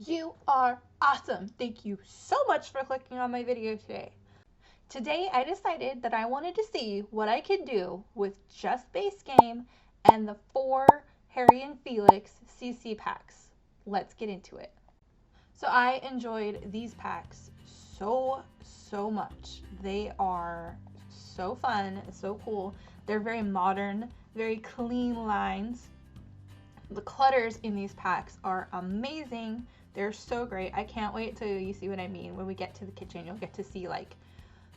You are awesome. Thank you so much for clicking on my video today. Today I decided that I wanted to see what I could do with just base game and the 4 Harrie and Felix CC packs. Let's get into it. So I enjoyed these packs so much. They are so fun, so cool. They're very modern, very clean lines. The clutters in these packs are amazing. They're so great. I can't wait till you see what I mean. When we get to the kitchen, you'll get to see like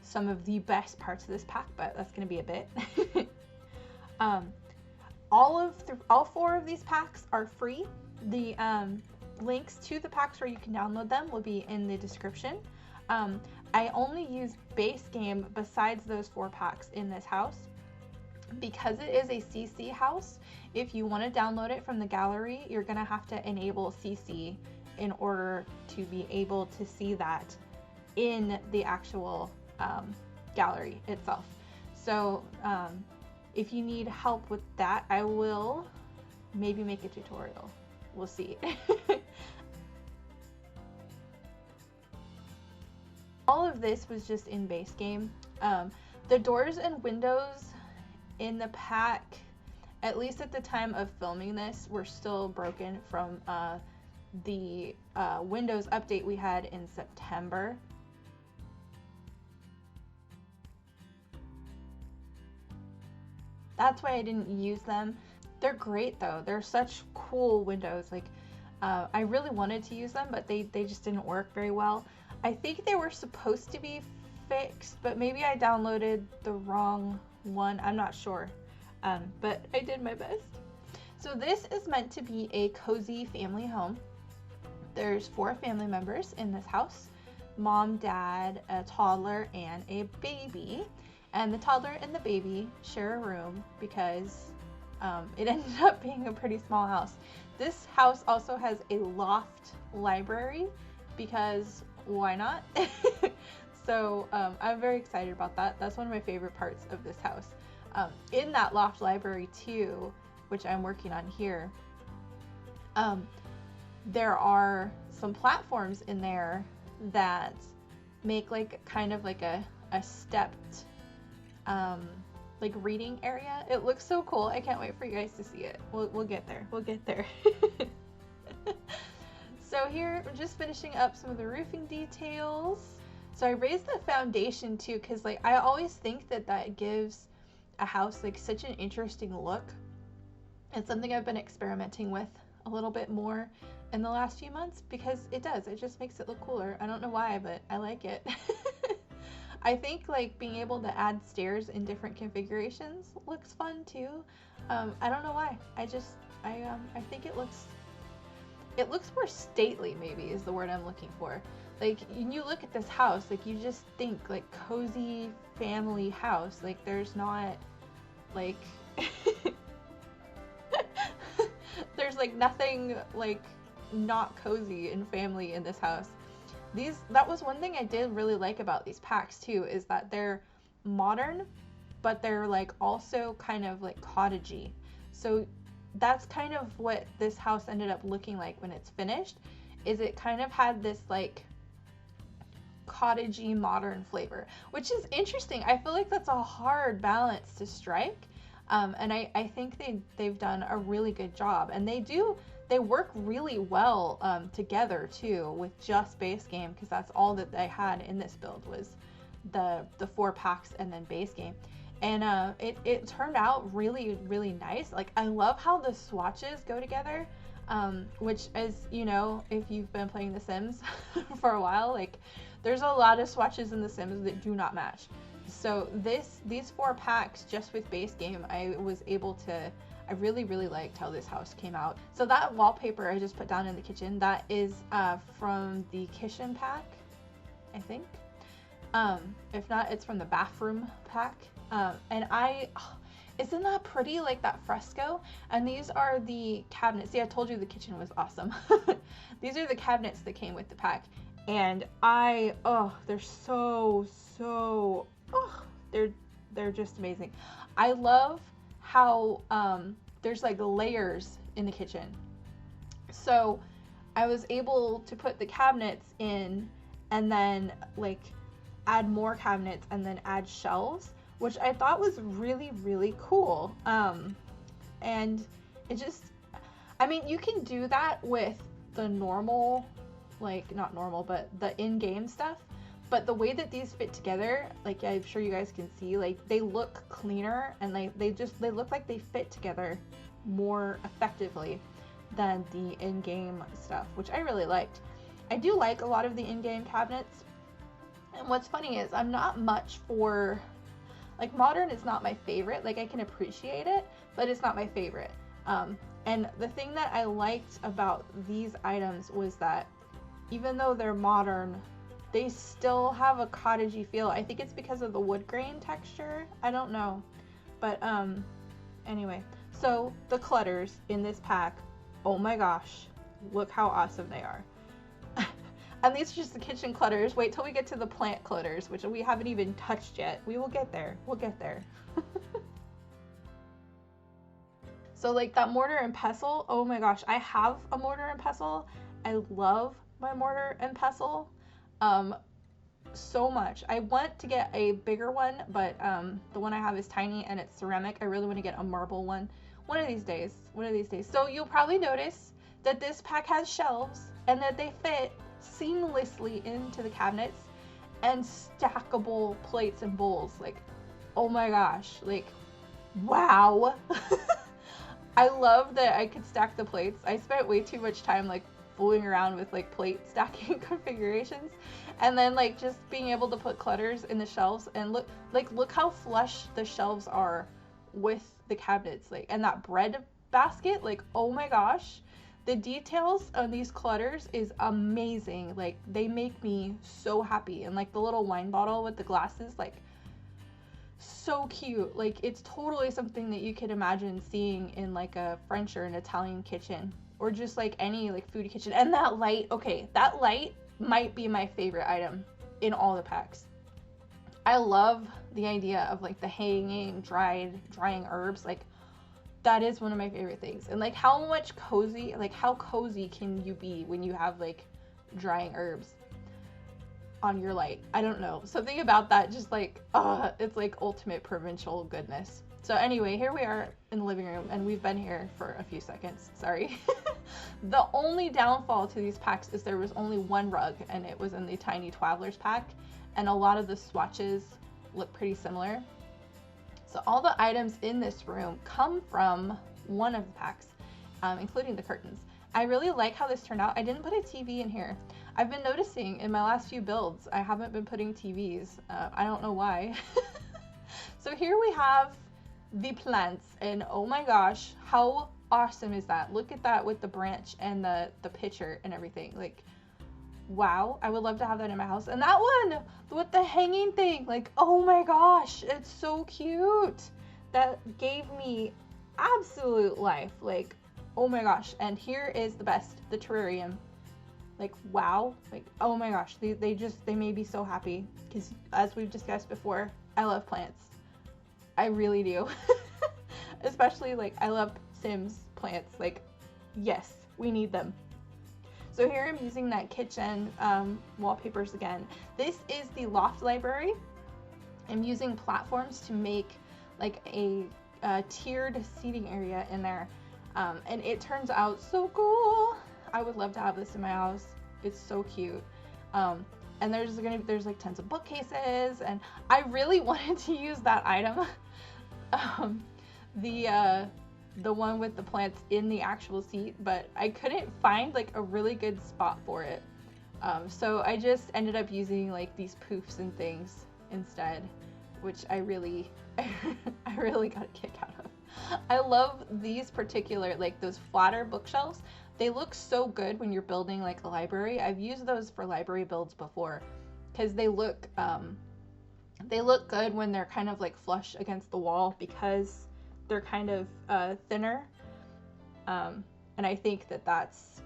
some of the best parts of this pack, but that's gonna be a bit. All 4 of these packs are free. The links to the packs where you can download them will be in the description. I only use base game besides those 4 packs in this house. Because it is a CC house, if you want to download it from the gallery, you're going to have to enable CC in order to be able to see that in the actual gallery itself. So if you need help with that, I will maybe make a tutorial. We'll see. All of this was just in base game. The doors and windows in the pack, at least at the time of filming this, were still broken from the Windows update we had in September. That's why I didn't use them. They're great though. They're such cool windows. Like I really wanted to use them, but they just didn't work very well. I think they were supposed to be fixed, but maybe I downloaded the wrong one. I'm not sure, but I did my best. So this is meant to be a cozy family home. There's 4 family members in this house: mom, dad, a toddler, and a baby. And the toddler and the baby share a room because it ended up being a pretty small house. This house also has a loft library because why not? So I'm very excited about that. That's one of my favorite parts of this house. In that loft library too, which I'm working on here, there are some platforms in there that make like kind of like a stepped like reading area. It looks so cool. I can't wait for you guys to see it. We'll get there. We'll get there. So here we're just finishing up some of the roofing details. So I raised the foundation too, because like I always think that gives a house like such an interesting look. It's something I've been experimenting with a little bit more in the last few months because it does. It just makes it look cooler. I don't know why, but I like it. I think like being able to add stairs in different configurations looks fun too. I don't know why. I think it looks more stately, maybe is the word I'm looking for. Like when you look at this house, like you just think like cozy family house. Like there's not like there's like nothing like not cozy and family in this house. That was one thing I did really like about these packs too, is that they're modern, but they're like also kind of like cottagey. So that's kind of what this house ended up looking like when it's finished, is it kind of had this like cottagey modern flavor, which is interesting. I feel like that's a hard balance to strike. And I think they've done a really good job, and they work really well together too with just base game, because that's all that I had in this build was the 4 packs and then base game. And it turned out really nice. Like I love how the swatches go together, which, as you know, if you've been playing The Sims for a while, like there's a lot of swatches in The Sims that do not match. So these 4 packs just with base game, I really liked how this house came out. So that wallpaper I just put down in the kitchen, that is from the kitchen pack, I think. If not, it's from the bathroom pack. And isn't that pretty, like that fresco? And these are the cabinets. See, I told you the kitchen was awesome. These are the cabinets that came with the pack. And they're they're just amazing. I love how there's like layers in the kitchen. So I was able to put the cabinets in and then like add more cabinets and then add shelves, which I thought was really, really cool. And it just, I mean, you can do that with the normal, like not normal, but the in-game stuff. But the way that these fit together, like I'm sure you guys can see, like they look cleaner and they look like they fit together more effectively than the in-game stuff, which I really liked. I do like a lot of the in-game cabinets. And what's funny is I'm not much for, like modern is not my favorite. Like I can appreciate it, but it's not my favorite. And the thing that I liked about these items was that even though they're modern, they still have a cottagey feel. I think it's because of the wood grain texture. I don't know. But anyway, so the clutters in this pack, oh my gosh, look how awesome they are. And these are just the kitchen clutters. Wait till we get to the plant clutters, which we haven't even touched yet. We will get there. We'll get there. So like that mortar and pestle, oh my gosh, I have a mortar and pestle. I love my mortar and pestle so much. I want to get a bigger one, but the one I have is tiny and it's ceramic. I really want to get a marble one one of these days. So you'll probably notice that this pack has shelves and that they fit seamlessly into the cabinets and stackable plates and bowls. Like, oh my gosh, like, wow. I love that I could stack the plates. I spent way too much time like fooling around with like plate stacking configurations, and then like just being able to put clutters in the shelves, and look how flush the shelves are with the cabinets, like, and that bread basket, like, oh my gosh, the details on these clutters is amazing. Like they make me so happy. And like the little wine bottle with the glasses, like so cute. Like it's totally something that you could imagine seeing in like a French or an Italian kitchen, or just like any like foodie kitchen. And that light, okay, that light might be my favorite item in all the packs. I love the idea of like the hanging drying herbs. Like that is one of my favorite things. And like how cozy can you be when you have like drying herbs on your light? I don't know, something about that just like it's like ultimate provincial goodness. So anyway, here we are in the living room, and we've been here for a few seconds, sorry. The only downfall to these packs is there was only one rug, and it was in the Tiny Twaddlers pack, and a lot of the swatches look pretty similar. So all the items in this room come from one of the packs, including the curtains. I really like how this turned out. I didn't put a TV in here. I've been noticing in my last few builds, I haven't been putting TVs. I don't know why. So here we have the plants, and oh my gosh, how awesome is that? Look at that with the branch and the pitcher and everything. Like, wow, I would love to have that in my house. And that one with the hanging thing, like, oh my gosh, it's so cute. That gave me absolute life. Like, oh my gosh. And here is the best, the terrarium. Like, wow, like, oh my gosh, they made me so happy, because as we've discussed before, I love plants. I really do. Especially like I love Sims plants. Like, yes, we need them. So here I'm using that kitchen wallpapers again. This is the loft library. I'm using platforms to make like a tiered seating area in there, and it turns out so cool. I would love to have this in my house. It's so cute. And there's like tons of bookcases, and I really wanted to use that item. The one with the plants in the actual seat, but I couldn't find like a really good spot for it. So I just ended up using like these poofs and things instead, which I really got a kick out of. I love these particular, like those flatter bookshelves. They look so good when you're building like a library. I've used those for library builds before, because they look good when they're kind of like flush against the wall, because they're kind of thinner. And I think that's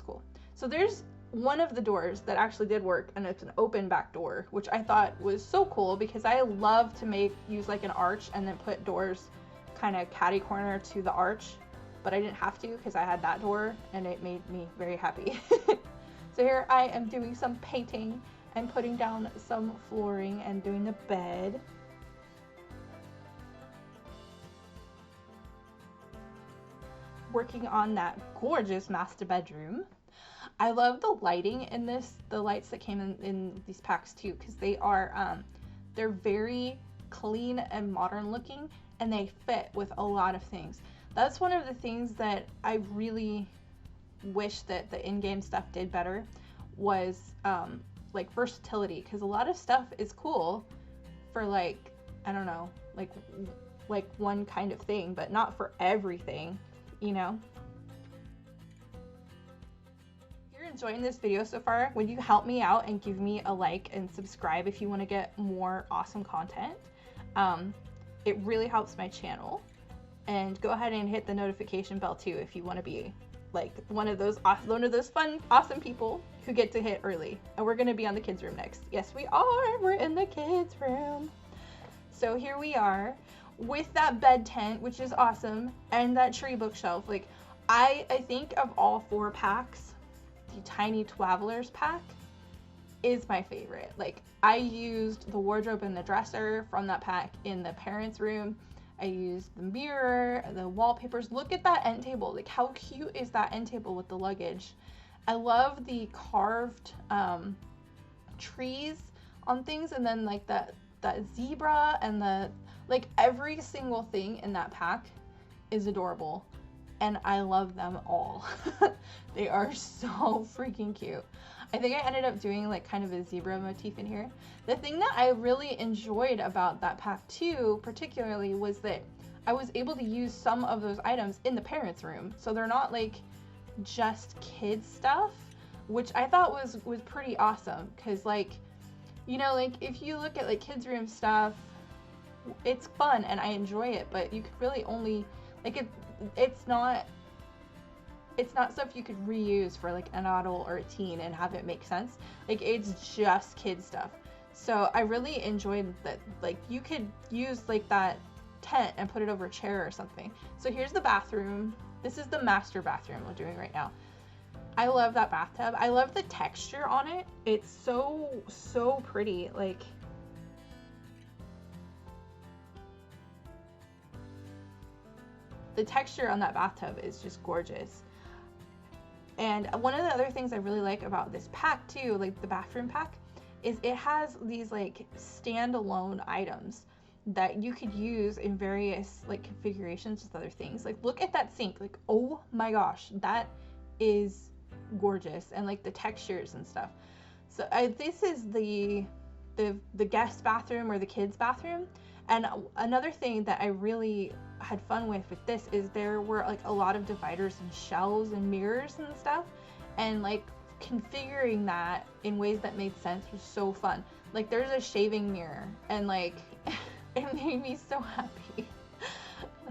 cool. So there's one of the doors that actually did work, and it's an open back door, which I thought was so cool, because I love to use like an arch and then put doors kind of catty corner to the arch. but I didn't have to because I had that door and it made me very happy. So here I am doing some painting and putting down some flooring and doing the bed. Working on that gorgeous master bedroom. I love the lighting in this, the lights that came in these packs too, because they're very clean and modern looking, and they fit with a lot of things. That's one of the things that I really wish that the in-game stuff did better, was like versatility, because a lot of stuff is cool for like, I don't know, like one kind of thing, but not for everything, you know. If you're enjoying this video so far, would you help me out and give me a like and subscribe if you want to get more awesome content? It really helps my channel. And go ahead and hit the notification bell too if you want to be like one of those fun, awesome people who get to hit early. And we're gonna be on the kids' room next. Yes, we are. We're in the kids' room. So here we are with that bed tent, which is awesome, and that tree bookshelf. Like, I think of all 4 packs, the Tiny Twavelers pack is my favorite. Like, I used the wardrobe and the dresser from that pack in the parents' room. I used the mirror, the wallpapers. Look at that end table. Like, how cute is that end table with the luggage? I love the carved trees on things, and then like that zebra, and the, like, every single thing in that pack is adorable, and I love them all. They are so freaking cute. I think I ended up doing like kind of a zebra motif in here. The thing that I really enjoyed about that pack too, particularly, was that I was able to use some of those items in the parents' room. So they're not like just kids stuff, which I thought was pretty awesome. Cause like, you know, like if you look at like kids' room stuff, it's fun and I enjoy it, but you could really only, like, it's not stuff you could reuse for like an adult or a teen and have it make sense. Like, it's just kid stuff. So I really enjoyed that. Like, you could use like that tent and put it over a chair or something. So here's the bathroom. This is the master bathroom we're doing right now. I love that bathtub. I love the texture on it. It's so pretty. Like, the texture on that bathtub is just gorgeous. And one of the other things I really like about this pack too, like the bathroom pack, is it has these like standalone items that you could use in various like configurations with other things. Like, look at that sink. Like, oh my gosh, that is gorgeous, and like the textures and stuff. So this is the guest bathroom or the kids bathroom. And another thing that I really had fun with this is there were like a lot of dividers and shelves and mirrors and stuff, and like configuring that in ways that made sense was so fun. Like, there's a shaving mirror, and like it made me so happy.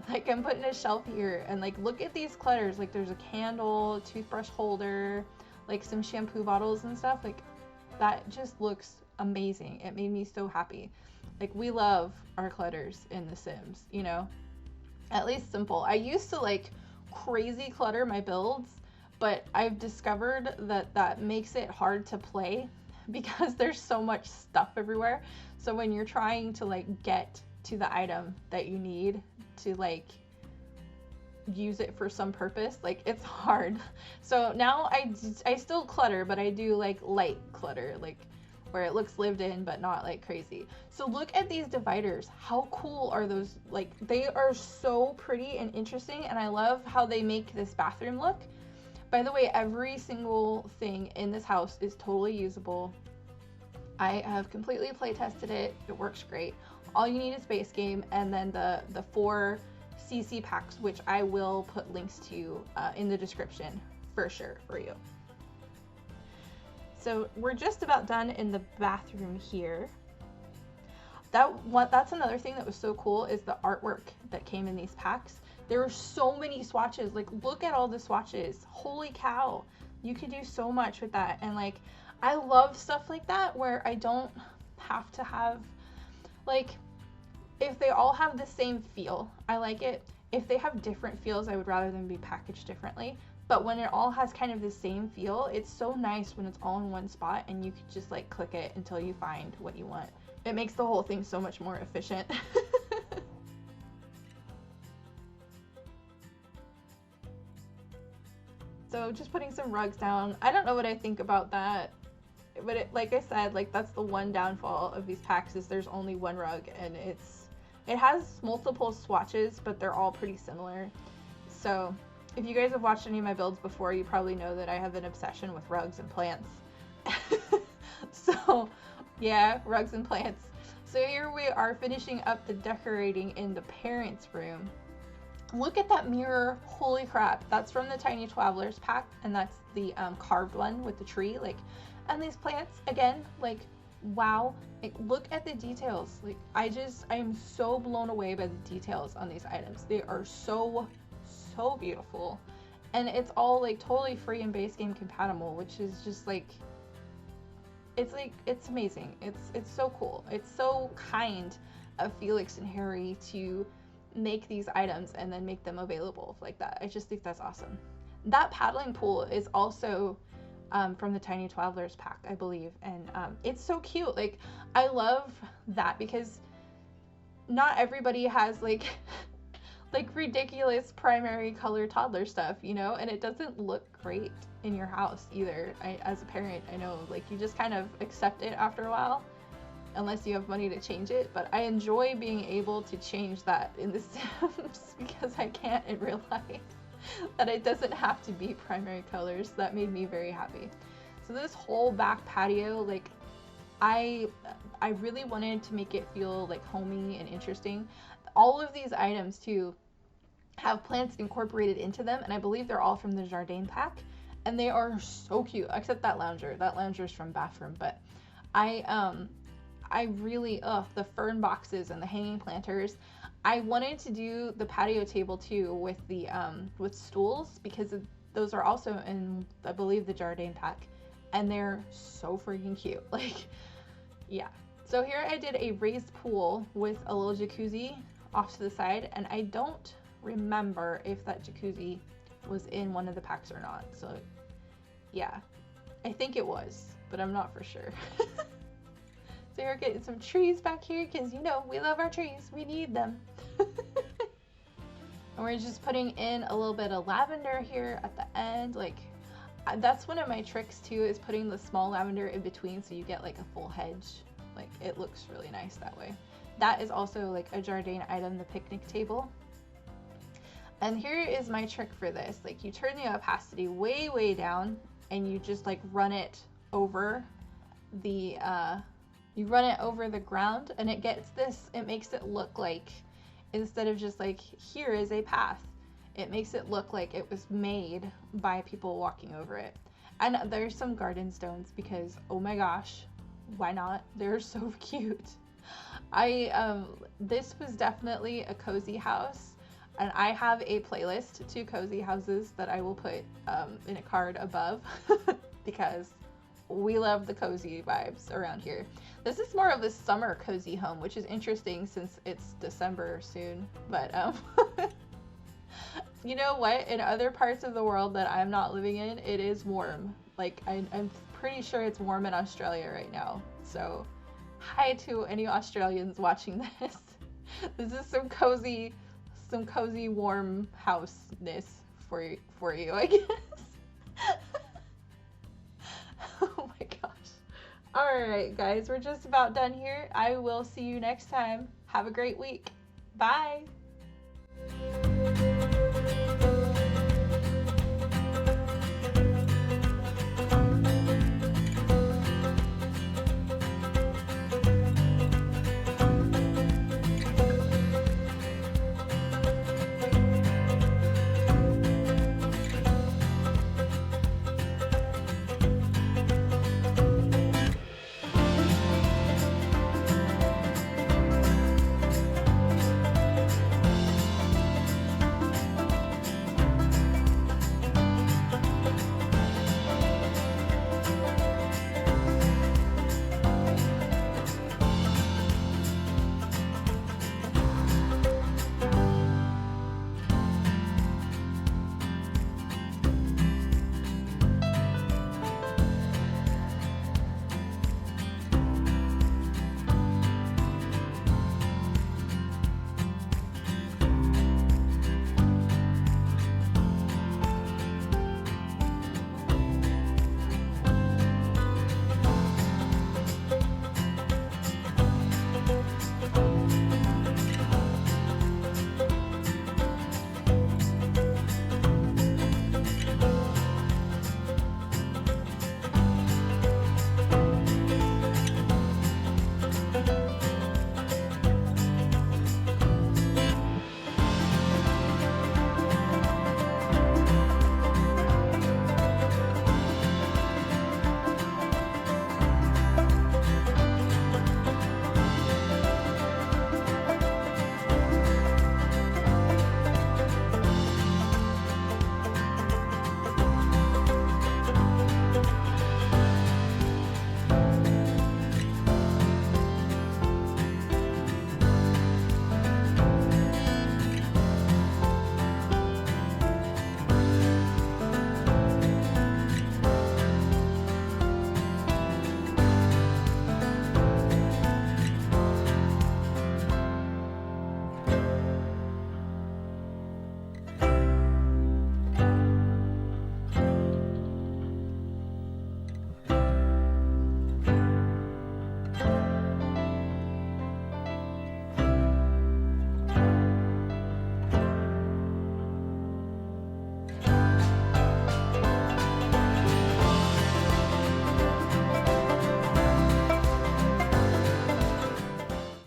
Like, I'm putting a shelf here, and like, look at these clutters. Like, there's a candle, toothbrush holder, like some shampoo bottles and stuff. Like, that just looks amazing. It made me so happy. Like, we love our clutters in The Sims, you know? At least simple. I used to like crazy clutter my builds, but I've discovered that that makes it hard to play because there's so much stuff everywhere. So when you're trying to like get to the item that you need to like use it for some purpose, like, it's hard. So now I still clutter, but I do like light clutter, like where it looks lived in but not like crazy. So look at these dividers. How cool are those? Like, they are so pretty and interesting, and I love how they make this bathroom look. By the way, every single thing in this house is totally usable. I have completely play tested it. It works great. All you need is base game, and then the 4 CC packs, which I will put links to in the description for sure for you. So we're just about done in the bathroom here. That's another thing that was so cool, is the artwork that came in these packs. There were so many swatches. Like, look at all the swatches. Holy cow. You could do so much with that. And like, I love stuff like that where I don't have to have, like, if they all have the same feel, I like it. If they have different feels, I would rather them be packaged differently. But when it all has kind of the same feel, it's so nice when it's all in one spot and you can just like click it until you find what you want. It makes the whole thing so much more efficient. So just putting some rugs down. I don't know what I think about that. But like I said, like that's the one downfall of these packs is there's only one rug, and it has multiple swatches, but they're all pretty similar. So if you guys have watched any of my builds before, you probably know that I have an obsession with rugs and plants. So yeah, rugs and plants. So here we are finishing up the decorating in the parents' room. Look at that mirror, holy crap. That's from the Tiny Travelers pack, and that's the carved one with the tree. Like, and these plants, again, like, wow. Like, look at the details. Like, I am so blown away by the details on these items. They are so beautiful. And it's all like totally free and base game compatible, which is just like, it's amazing. It's so cool. It's so kind of Felix and Harrie to make these items and then make them available like that. I just think that's awesome. That paddling pool is also from the Tiny Travelers pack, I believe, and it's so cute. Like, I love that because not everybody has like like ridiculous primary color toddler stuff, you know, and it doesn't look great in your house either. As a parent, I know, like, you just kind of accept it after a while unless you have money to change it, but I enjoy being able to change that in The Sims because I can't in real life. That it doesn't have to be primary colors. That made me very happy. So this whole back patio, like, I really wanted to make it feel like homey and interesting. All of these items too have plants incorporated into them, and I believe they're all from the Jardin pack, and they are so cute, except that lounger. That lounger is from Bathroom, but I really, the fern boxes and the hanging planters. I wanted to do the patio table too with the with stools, because those are also in, I believe, the Jardin pack, and they're so freaking cute. Like, yeah. So here I did a raised pool with a little jacuzzi off to the side, and I don't remember if that jacuzzi was in one of the packs or not. So yeah, I think it was, but I'm not for sure. So we're getting some trees back here because, you know, we love our trees. We need them. And we're just putting in a little bit of lavender here at the end. Like, that's one of my tricks too, is putting the small lavender in between so you get like a full hedge. Like, it looks really nice that way. That is also like a Jardin item, the picnic table. And here is my trick for this. Like, you turn the opacity way down and you just like run it over the ground, and it gets this, it makes it look like, instead of just like, here is a path, it makes it look like it was made by people walking over it. And there's some garden stones because, oh my gosh, why not? They're so cute. This was definitely a cozy house, and I have a playlist to cozy houses that I will put in a card above because we love the cozy vibes around here. This is more of a summer cozy home, which is interesting since it's December soon. But you know what? In other parts of the world that I'm not living in, it is warm. Like, I'm pretty sure it's warm in Australia right now. So hi to any Australians watching this. This is some cozy warm house-ness for you, I guess. Oh my gosh. Alright guys, we're just about done here. I will see you next time. Have a great week. Bye.